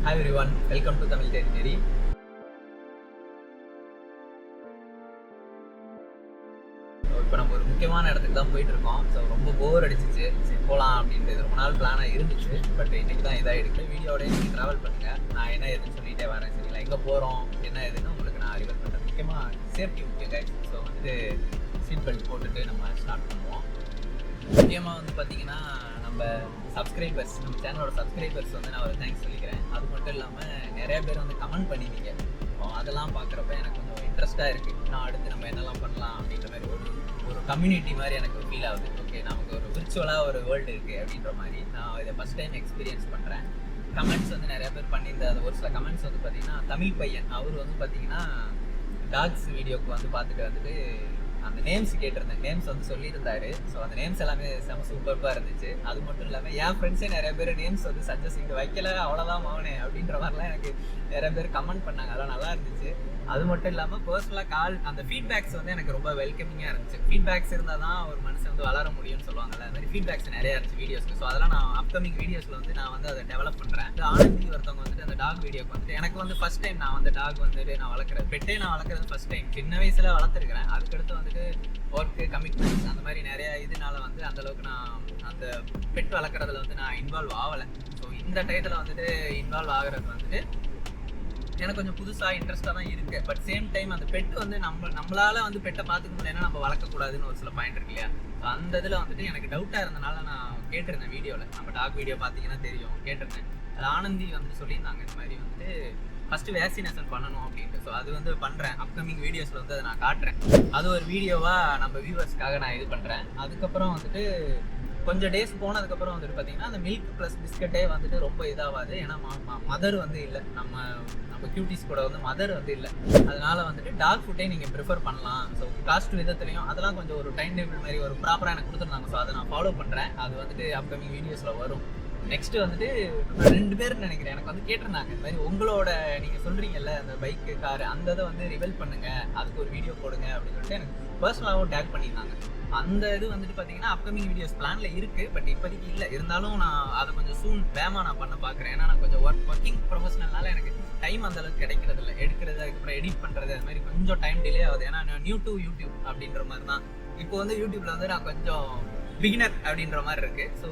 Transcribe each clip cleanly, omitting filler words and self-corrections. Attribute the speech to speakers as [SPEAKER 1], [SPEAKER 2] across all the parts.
[SPEAKER 1] Hi everyone, welcome to Tamil Territory. இப்போ நம்ம ஒரு முக்கியமான இடத்துக்கு தான் போயிட்டு இருக்கோம். ஸோ ரொம்ப போர் அடிச்சிச்சு, சரி போகலாம் அப்படின்றது ரொம்ப நாள் பிளானாக இருந்துச்சு. பட் இன்னைக்கு தான் இதாகிடுச்சு. வீடியோட நீங்கள் ட்ராவல் பண்ணுங்கள், நான் என்ன எதுன்னு சொல்லிகிட்டே வரேன். சரிங்களா, எங்கே போகிறோம் என்ன எதுன்னு உங்களுக்கு நான் ரிவல் பண்ணுறேன். முக்கியமாக சேஃப்டி முக்கியம் கைஸ். ஸோ சீட் பெல்ட் போட்டுட்டு நம்ம ஸ்டார்ட் பண்ணுவோம். முக்கியமாக பார்த்தீங்கன்னா நம்ம சப்ஸ்கிரைபர்ஸ், நம்ம சேனலோட சப்ஸ்கிரைபர்ஸ் நான் ஒரு தேங்க்ஸ் சொல்லிக்கிறேன். அது மட்டும் இல்லாமல் நிறைய பேர் கமெண்ட் பண்ணிட்டீங்க. அதெல்லாம் பார்க்குறப்ப எனக்கு கொஞ்சம் இன்ட்ரெஸ்ட்டாக இருக்குது. நான் அடுத்து நம்ம என்னெல்லாம் பண்ணலாம் அப்படின்ற மாதிரி ஒரு கம்யூனிட்டி மாதிரி எனக்கு ஃபீல் ஆகுது. ஓகே, நமக்கு ஒரு விர்ச்சுவலாக ஒரு வேர்ல்டு இருக்குது அப்படின்ற மாதிரி நான் இதை ஃபஸ்ட் டைம் எக்ஸ்பீரியன்ஸ் பண்ணுறேன். கமெண்ட்ஸ் நிறைய பேர் பண்ணியிருந்த அது ஒரு சில கமெண்ட்ஸ் பார்த்தீங்கன்னா, தமிழ் பையன் அவர் பார்த்தீங்கன்னா டாக்ஸ் வீடியோக்கு பார்த்துட்டு அந்த நேம்ஸ் கேட்டிருந்தேன். நேம்ஸ் சொல்லியிருந்தாரு. ஸோ அந்த நேம்ஸ் எல்லாமே செம சூப்பராக இருந்துச்சு. அது மட்டும் இல்லாமல் என் ஃப்ரெண்ட்ஸே நிறைய பேர் நேம்ஸ் சஜஸ்ட் இங்கே வைக்கல அவ்வளோதான் மகனே அப்படின்ற மாதிரிலாம் எனக்கு நிறைய பேர் கமெண்ட் பண்ணாங்க. அதெல்லாம் நல்லா இருந்துச்சு. அது மட்டும் இல்லாமல் பர்சனலாக அந்த ஃபீட்பேக்ஸ் எனக்கு ரொம்ப வெல்கமிங்காக இருந்துச்சு. ஃபீட்பேக்ஸ் இருந்தால் தான் ஒரு மனுஷன் வளர முடியும்னு சொல்லுவாங்கல்ல, அது மாதிரி ஃபீட்பேக்ஸ் நிறையா இருந்துச்சு வீடியோஸ்க்கு. ஸோ அதெல்லாம் நான் அப்கமிங் வீடியோஸில் நான் அதை டெவலப் பண்ணுறேன். இந்த ஆனந்தி ஒருத்தவங்க அந்த டாக் வீடியோக்கு எனக்கு ஃபர்ஸ்ட் டைம் நான் டாக் நான் வளர்க்குறேன். பெட்டே நான் வளர்க்குறது ஃபர்ஸ்ட் டைம். சின்ன வயசில் வளர்த்துருக்கிறேன். அதுக்கடுத்து ஒர்க்கு கமிட்மெண்ட்ஸ் அந்த மாதிரி நிறையா இதனால அந்தளவுக்கு நான் அந்த பெட் வளர்க்குறதுல நான் இன்வால்வ் ஆகலை. ஸோ இந்த டயத்தில் இன்வால்வ் ஆகிறது எனக்கு கொஞ்சம் புதுசாக இன்ட்ரெஸ்ட்டாக தான் இருக்குது. பட் சேம் டைம் அந்த பெட்டு நம்மளால பெட்டை பார்த்துக்க முடியலன்னா நம்ம வளர்க்கக்கூடாதுன்னு ஒரு சில பாயிண்ட் இருக்கு இல்லையா. ஸோ அந்த இதில் எனக்கு டவுட்டாக இருந்தனால நான் கேட்டிருந்தேன் வீடியோவில். நம்ம டாக் வீடியோ பார்த்தீங்கன்னா தெரியும், கேட்டிருந்தேன். அது ஆனந்தி சொல்லியிருந்தாங்க இந்த மாதிரி ஃபஸ்ட்டு வேக்சினேஷன் பண்ணணும் அப்படின்ட்டு. ஸோ அது பண்ணுறேன். அப்கமிங் வீடியோஸில் அதை நான் காட்டுறேன். அது ஒரு வீடியோவாக நம்ம வியூவர்ஸ்க்காக நான் இது பண்ணுறேன். அதுக்கப்புறம் கொஞ்சம் டேஸ் போனதுக்கப்புறம் பார்த்தீங்கன்னா அந்த மில்க் ப்ளஸ் பிஸ்கட்டே ரொம்ப இதாகாது. ஏன்னா மதர் இல்லை, நம்ம கியூட்டிஸ் கூட மதர் இல்லை. அதனால டாக் ஃபுட்டே நீங்கள் ப்ரிஃபர் பண்ணலாம். ஸோ காஸ்ட் விதத்துலையும் அதெல்லாம் கொஞ்சம் ஒரு டைம் டேபிள் மாதிரி ஒரு ப்ராப்பராக எனக்கு கொடுத்துருந்தாங்க. ஸோ அதை நான் ஃபாலோ பண்ணுறேன். அது அப்கமிங் வீடியோஸில் வரும். நெக்ஸ்ட் 2 பேர் நினைக்கிறேன் எனக்கு கேட்டிருந்தாங்க இந்த மாதிரி உங்களோட நீங்கள் சொல்கிறீங்கல்ல அந்த பைக்கு காரு அந்த இதை ரிவீல் பண்ணுங்க, அதுக்கு ஒரு வீடியோ போடுங்க அப்படின்னு சொல்லிட்டு எனக்கு பர்சனலாகவும் டேக் பண்ணியிருந்தாங்க. அந்த இது பார்த்தீங்கன்னா அப்கமிங் வீடியோஸ் பிளானில் இருக்குது. பட் இப்போதைக்கு இல்லை. இருந்தாலும் நான் அதை கொஞ்சம் சூன் வேகமாக நான் பண்ண பார்க்குறேன். ஏன்னா நான் கொஞ்சம் ஒர்க்கிங் ப்ரொஃபஷனல்னால எனக்கு டைம் அந்தளவுக்கு கிடைக்கிறது இல்லை. எடுக்கிறது, அதுக்கப்புறம் எடிட் பண்ணுறது, அது மாதிரி கொஞ்சம் டைம் டிலே ஆகுது. ஏன்னா நான் நியூ டு யூடியூப் அப்படின்ற மாதிரி தான். இப்போ யூடியூப்பில் நான் கொஞ்சம் பிகினர் அப்படின்ற மாதிரி இருக்குது. ஸோ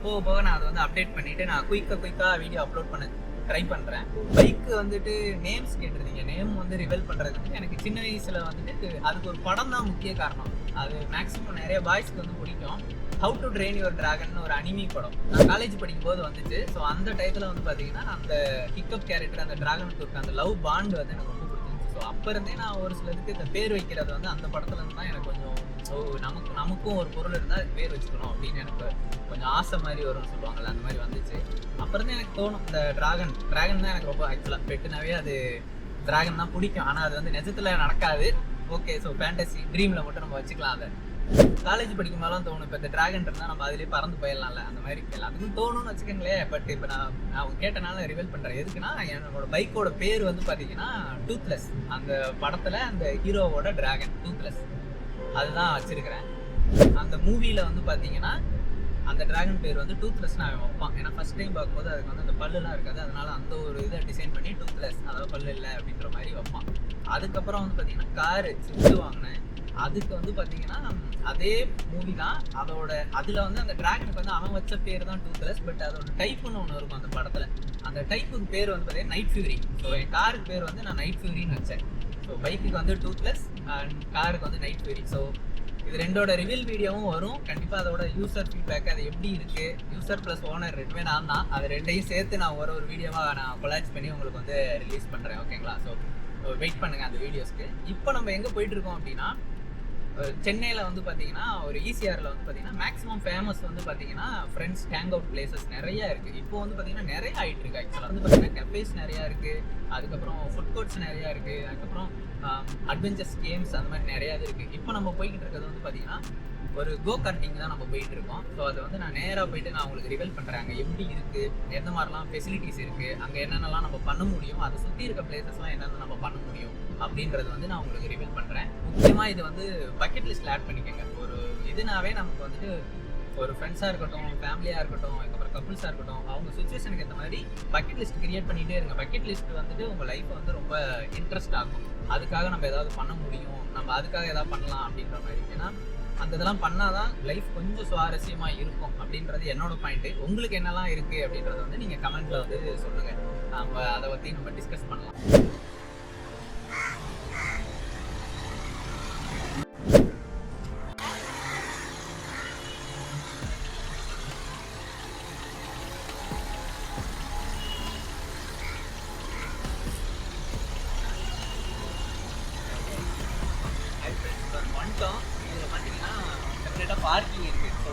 [SPEAKER 1] போக போக நான் அதை அப்டேட் பண்ணிவிட்டு நான் குயிக்காக வீடியோ அப்லோட் பண்ண ட்ரை பண்ணுறேன். பைக்கு நேம்ஸ் கேட்டிருந்தீங்க. நேம் ரிவீல் பண்ணுறதுக்கு எனக்கு சின்ன வயசில் அதுக்கு ஒரு படம் தான் முக்கிய காரணம். அது மேக்ஸிமம் நிறைய பாய்ஸ்க்கு பிடிக்கும். How to train your dragon ஒரு அனிமி படம் நான் காலேஜ் படிக்கும்போது வந்துச்சு. ஸோ அந்த டயத்தில் பார்த்தீங்கன்னா அந்த ஹிக்கப் கேரக்டர் அந்த டிராகனுக்கு இருக்க அந்த லவ் பாண்ட் எனக்கு ரொம்ப பிடிச்சிருந்துச்சு. ஸோ அப்போ இருந்தே நான் ஒரு சிலருக்கு இந்த பேர் வைக்கிறது அந்த படத்துல இருந்து தான் எனக்கு கொஞ்சம் நமக்கும் ஒரு பொருள் இருந்தால் அதுக்கு பேர் வச்சுக்கணும் அப்படின்னு எனக்கு கொஞ்சம் ஆசை மாதிரி வரும்னு சொல்லுவாங்கள்ல, அந்த மாதிரி வந்துச்சு. அப்புறம் தான் எனக்கு தோணும் இந்த டிராகன் தான் எனக்கு ரொம்ப ஆக்சுவலாக பெட்டுனாவே அது டிராகன் தான் பிடிக்கும். ஆனால் அது நிஜத்தில் நடக்காது. ஓகே, ஸோ ஃபேண்டசி ட்ரீமில் மட்டும் நம்ம வச்சுக்கலாம். அதை காலேஜ் படிக்கும் போதெல்லாம் தோணும், இப்போ இந்த டிராகன் இருந்தால் நம்ம அதிலே பறந்து போயிடலாம்ல, அந்த மாதிரி எல்லாத்துக்கும் தோணும்னு வச்சுக்கோங்களேன். பட் இப்போ நான் கேட்டனால ரிவீல் பண்ணுறேன். எதுக்குன்னா என்னோட பைக்கோட பேர் பார்த்தீங்கன்னா டூத்லெஸ். அந்த படத்தில் அந்த ஹீரோவோட டிராகன் டூத்லெஸ் அதுதான் வச்சிருக்கிறேன். அந்த மூவியில் பார்த்தீங்கன்னா அந்த டிராகன் பேர் டூத்லெஸ் நான் வைப்பான். ஏன்னா ஃபர்ஸ்ட் டைம் பார்க்கும்போது அதுக்கு அந்த பல்லுலாம் இருக்காது. அதனால அந்த ஒரு இதை டிசைன் பண்ணி டூத்லெஸ், அதாவது பல்லு இல்லை அப்படின்ற மாதிரி வைப்பான். அதுக்கப்புறம் பார்த்தீங்கன்னா காரு ஸ்விஃப்ட் வாங்கினேன். அதுக்கு பார்த்தீங்கன்னா அதே மூவி தான். அதில் அந்த டிராகனுக்கு அவன் வச்ச பேர் தான் டூத்லெஸ். பட் அதோட டைப்புன்னு ஒன்று இருக்கும் அந்த படத்தில். அந்த டைப்புக்கு பேர் பார்த்தீங்கன்னா நைட் ஃபியூரி. ஸோ என் காருக்கு பேர் நான் நைட் ஃபியூரின்னு வச்சேன். ஸோ பைக்குக்கு டூத்லெஸ் அண்ட் காருக்கு நைட் ஃபியூரி. ஸோ இது ரெண்டோட ரிவீல் வீடியோவும் வரும் கண்டிப்பாக. அதோட யூசர் ஃபீட்பேக் அது எப்படி இருக்குது, யூசர் ப்ளஸ் ஓனர் ரெண்டுமே நான் தான். அது ரெண்டையும் சேர்த்து நான் ஒரு வீடியோவாக நான் கொலாஜ் பண்ணி உங்களுக்கு ரிலீஸ் பண்ணுறேன். ஓகேங்களா? ஸோ வெயிட் பண்ணுங்கள் அந்த வீடியோஸ்க்கு. இப்போ நம்ம எங்கே போயிட்டுருக்கோம் அப்படின்னா, சென்னையில் பார்த்தீங்கன்னா ஒரு ஈசிஆரில் பார்த்தீங்கன்னா மேக்ஸிமம் ஃபேமஸ் பார்த்தீங்கன்னா ஃப்ரெண்ட்ஸ் ஹேங் அவுட் பிளேசஸ் நிறையா இருக்குது. இப்போ பார்த்தீங்கன்னா நிறைய ஆகிட்டு இருக்கு. ஆக்சுவலாக பார்த்தீங்கன்னா கஃபேஸ் நிறையா இருக்குது. அதுக்கப்புறம் ஃபுட் கோர்ட்ஸ் நிறையா இருக்குது. அதுக்கப்புறம் அட்வென்ச்சர்ஸ் கேம்ஸ் அந்த மாதிரி நிறையா இது இருக்குது. இப்போ நம்ம போய்கிட்டு இருக்கிறது பார்த்தீங்கன்னா ஒரு கோ கார்ட்டிங் தான் நம்ம போயிட்டு இருக்கோம். ஸோ அதை நான் நேராக போயிட்டு நான் உங்களுக்கு ரிவீல் பண்ணுறேன். அங்கே எப்படி இருக்குது, எந்த மாதிரிலாம் ஃபெசிலிட்டிஸ் இருக்குது, அங்கே என்னென்னலாம் நம்ம பண்ண முடியும், அதை சுற்றி இருக்க பிளேசஸ்லாம் என்னென்ன நம்ம பண்ண முடியும் அப்படின்றது நான் உங்களுக்கு ரிவீல் பண்ணுறேன். முக்கியமாக இது பக்கெட் லிஸ்ட்டில் ஆட் பண்ணிக்கோங்க. ஒரு இதுனாவே நமக்கு ஒரு ஃப்ரெண்ட்ஸாக இருக்கட்டும், ஃபேமிலியாக இருக்கட்டும், அதுக்கப்புறம் கப்புள்ஸாக இருக்கட்டும், அவங்க சுச்சுவேஷனுக்கு ஏற்ற மாதிரி பக்கெட் லிஸ்ட் கிரியேட் பண்ணிகிட்டே இருங்க. பக்கெட் லிஸ்ட் வந்துட்டு உங்கள் லைஃப்பை வந்து ரொம்ப இன்ட்ரெஸ்ட் ஆகும். அதுக்காக நம்ம ஏதாவது பண்ண முடியும், நம்ம அதுக்காக ஏதாவது பண்ணலாம் அப்படின்ற மாதிரி. ஏன்னா அந்த இதெல்லாம் பண்ணால் தான் லைஃப் கொஞ்சம் சுவாரஸ்யமாக இருக்கும் அப்படின்றது என்னோட பாயிண்ட்டு. உங்களுக்கு என்னெல்லாம் இருக்குது அப்படின்றத வந்து நீங்கள் கமெண்ட்டில் வந்து சொல்லுங்கள். நம்ம அதை பற்றி நம்ம டிஸ்கஸ் பண்ணலாம். இதில் பார்த்தீங்கன்னா செப்பரேட்டாக பார்க்கிங் இருக்குது. ஸோ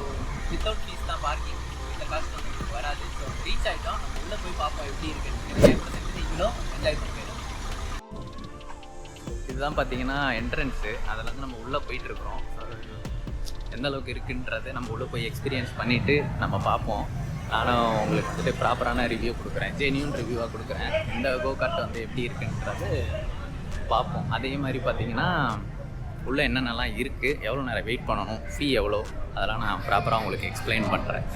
[SPEAKER 1] வித்தவுட் ஃபீஸ் தான் பார்க்கிங், இந்த காஸ்ட் வந்து வராது. ஸோ ரீச் ஆகிட்டோம், நம்ம உள்ளே போய் பார்ப்போம் எப்படி இருக்குன்னு. நீங்களும் என்ஜாய் பண்ணிடுவோம். இதுதான் பார்த்தீங்கன்னா என்ட்ரன்ஸு. அதில் வந்து நம்ம உள்ளே போயிட்டுருக்குறோம். எந்த அளவுக்கு இருக்குன்றது நம்ம உள்ளே போய் எக்ஸ்பீரியன்ஸ் பண்ணிவிட்டு நம்ம பார்ப்போம். நானும் உங்களுக்கு வந்துட்டு ப்ராப்பரான ரிவ்யூ கொடுக்குறேன், ஜென்யூன் ரிவ்யூவாக கொடுக்குறேன். இந்த கோகார்ட் வந்து எப்படி இருக்குன்றது பார்ப்போம். அதே மாதிரி பார்த்தீங்கன்னா உள்ளே என்னென்னலாம் இருக்குது, எவ்வளோ நேரம் வெயிட் பண்ணணும், ஃபீ எவ்வளோ, அதெல்லாம் நான் ப்ராப்பராக உங்களுக்கு எக்ஸ்பிளைன் பண்ணுறேன்.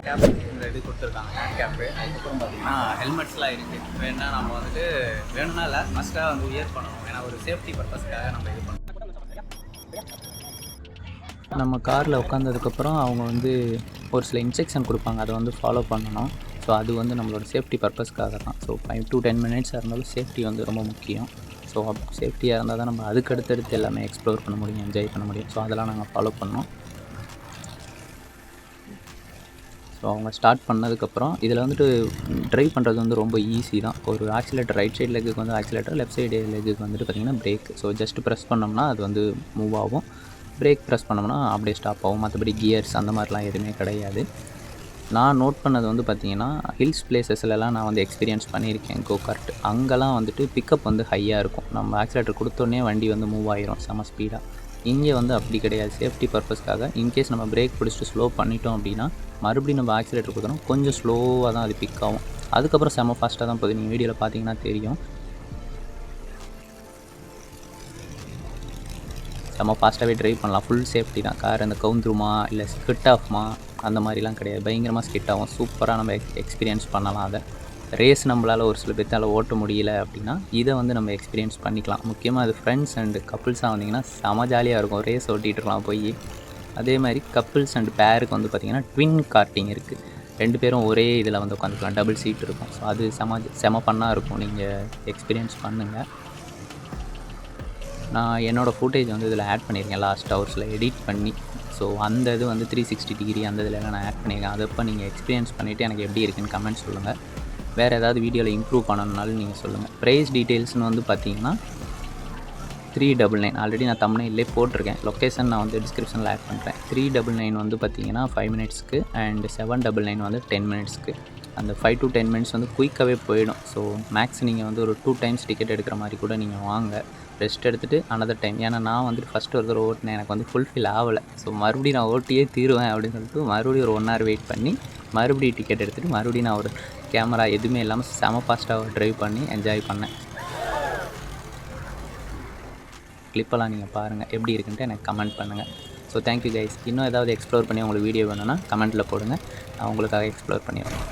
[SPEAKER 1] கேப் இந்த இது கொடுத்துருக்காங்க, ஹேண்ட் கேப்பு. அதுக்கப்புறம் பார்த்தீங்கன்னா ஹெல்மெட்ஸ்லாம் இருக்குது. வேணால் நம்ம வந்துட்டு வேணும்னா இல்லை, மஸ்ட்டாக வந்து வியர் பண்ணணும். ஏன்னா ஒரு சேஃப்டி பர்பஸ்க்காக நம்ம இது பண்ணணும்.
[SPEAKER 2] நம்ம காரில் உட்காந்ததுக்கப்புறம் அவங்க வந்து ஒரு சில இன்ஸ்ட்ரக்ஷன் கொடுப்பாங்க, அதை வந்து ஃபாலோ பண்ணணும். ஸோ அது வந்து நம்மளோட சேஃப்டி பர்பஸ்க்காக தான். ஸோ 5 to 10 மினிட்ஸாக இருந்தாலும் சேஃப்டி வந்து ரொம்ப முக்கியம். ஸோ சேஃப்டியாக இருந்தால் தான் நம்ம அதுக்கு அடுத்தடுத்து எல்லாமே எக்ஸ்ப்ளோர் பண்ண முடியும், என்ஜாய் பண்ண முடியும். ஸோ அதெல்லாம் நாங்கள் ஃபாலோ பண்ணோம். ஸோ அவங்க ஸ்டார்ட் பண்ணதுக்கப்புறம் இதில் வந்துட்டு ட்ரைவ் பண்ணுறது வந்து ரொம்ப ஈஸி தான். ஒரு ஆக்சிலேட்டர், ரைட் சைடு லெக்குக்கு வந்து ஆக்சிலேட்டர், லெஃப்ட் சைடு லெக்குக்கு வந்துட்டு பார்த்திங்கன்னா பிரேக். ஸோ ஜஸ்ட் ப்ரெஸ் பண்ணோம்னா அது வந்து மூவ் ஆகும். பிரேக் ப்ரெஸ் பண்ணோம்னா அப்படியே ஸ்டாப் ஆகும். மற்றபடி கியர்ஸ் அந்த மாதிரிலாம் எதுவுமே கிடையாது. நான் நோட் பண்ணது வந்து பார்த்திங்கன்னா ஹில்ஸ் பிளேசஸ்லலாம் நான் வந்து எக்ஸ்பீரியன்ஸ் பண்ணியிருக்கேன் கோகார்ட். அங்கெல்லாம் வந்துட்டு பிக்கப் வந்து ஹையாக இருக்கும். நம்ம ஆக்சிலேட்டர் கொடுத்தோடனே வண்டி வந்து மூவ் ஆகிரும் செம ஸ்பீடாக. இங்கே வந்து அப்படி கிடையாது. சேஃப்டி பர்பஸ்க்காக இன்கேஸ் நம்ம பிரேக் பிடிச்சிட்டு ஸ்லோ பண்ணிட்டோம் அப்படின்னா மறுபடியும் நம்ம ஆக்சிலேட்டர் கொடுத்தோம், கொஞ்சம் ஸ்லோவாக தான் அது பிக் ஆகும். அதுக்கப்புறம் செம ஃபாஸ்ட்டாக தான் போகுது. நீங்கள் வீடியோவில் பார்த்தீங்கன்னா தெரியும், செம்ம ஃபாஸ்ட்டாகவே ட்ரைவ் பண்ணலாம். ஃபுல் சேஃப்டி தான். கார் அந்த கவுந்துருமா இல்லை ஸ்கிட் ஆஃப்மா அந்த மாதிரிலாம் கிடையாது. பயங்கரமாக ஸ்கிட் ஆகும். சூப்பராக நம்ம எக்ஸ்பீரியன்ஸ் பண்ணலாம். அதை ரேஸ் நம்மளால் ஒரு சில பேர்த்தால் ஓட்ட முடியல அப்படின்னா இதை வந்து நம்ம எக்ஸ்பீரியன்ஸ் பண்ணிக்கலாம். முக்கியமாக அது ஃப்ரெண்ட்ஸ் அண்டு கப்புள்ஸாக வந்திங்கன்னா செம ஜாலியாக இருக்கும். ரேஸ் ஓட்டிகிட்டு இருக்கலாம் போய். அதே மாதிரி கப்புள்ஸ் அண்ட் பேருக்கு வந்து பார்த்திங்கன்னா ட்வின் கார்ட்டிங் இருக்குது. 2 பேரும் ஒரே இதில் வந்து உட்காந்துக்கலாம். டபுள் சீட் இருக்கும். ஸோ அது செம ஃபன்னாக இருக்கும். நீங்கள் எக்ஸ்பீரியன்ஸ் பண்ணுங்கள். நான் என்னோடய ஃபுட்டேஜ் வந்து இதில் ஆட் பண்ணியிருக்கேன் லாஸ்ட் ஹவர்ஸில் எடிட் பண்ணி. ஸோ அந்த இது வந்து 360 டிகிரி அந்த இதில் நான் ஆட் பண்ணியிருக்கேன். அதை இப்போ நீங்கள் எக்ஸ்பீரியன்ஸ் பண்ணிவிட்டு எனக்கு எப்படி இருக்குன்னு கமெண்ட் சொல்லுங்கள். வேறு ஏதாவது வீடியோவில் இம்ப்ரூவ் பண்ணணுன்னாலும் நீங்கள் சொல்லுங்கள். ப்ரைஸ் டீட்டெயில்ஸ்னு வந்து பார்த்தீங்கன்னா 399. ஆல்ரெடி நான் தம்ப்நெயிலே போட்டிருக்கேன். லொக்கேஷன் நான் வந்து டிஸ்கிரிப்ஷனில் ஆட் பண்ணுறேன். 399 வந்து பார்த்தீங்கன்னா 5 மினிட்ஸ்க்கு அண்ட் 799 வந்து 10 மினிட்ஸ்க்கு. அந்த 5 to 10 மினிட்ஸ் வந்து குயிக்காகவே போயிடும். ஸோ மேக்ஸ் நீங்கள் வந்து ஒரு 2 டைம்ஸ் டிக்கெட் எடுக்கிற மாதிரி கூட நீங்கள் வாங்க. ரெஸ்ட் எடுத்துகிட்டு அனதர் டைம். ஏன்னா நான் வந்துட்டு ஃபஸ்ட்டு ஒரு தடவை ஓட்டினேன், எனக்கு வந்து ஃபுல்ஃபில் ஆகலை. ஸோ மறுபடியும் நான் ஓட்டியே தீருவேன் அப்படின்னு சொல்லிட்டு மறுபடியும் ஒரு 1 hour வெயிட் பண்ணி மறுபடியும் டிக்கெட் எடுத்துகிட்டு மறுபடியும் நான் ஒரு கேமரா எதுவுமே இல்லாமல் செம ஃபாஸ்ட்டாக ட்ரைவ் பண்ணி என்ஜாய் பண்ணேன். கிளிப்பெல்லாம் நீங்கள் பாருங்கள் எப்படி இருக்குன்ட்டு எனக்கு கமெண்ட் பண்ணுங்கள். So thank you guys. இன்னும் ஏதாவது எக்ஸ்ப்ளோர் பண்ணி உங்களுக்கு வீடியோ வேணும்னா கமெண்ட்டில் போடுங்க, நான் உங்களுக்காக எக்ஸ்ப்ளோர் பண்ணி வரேன்.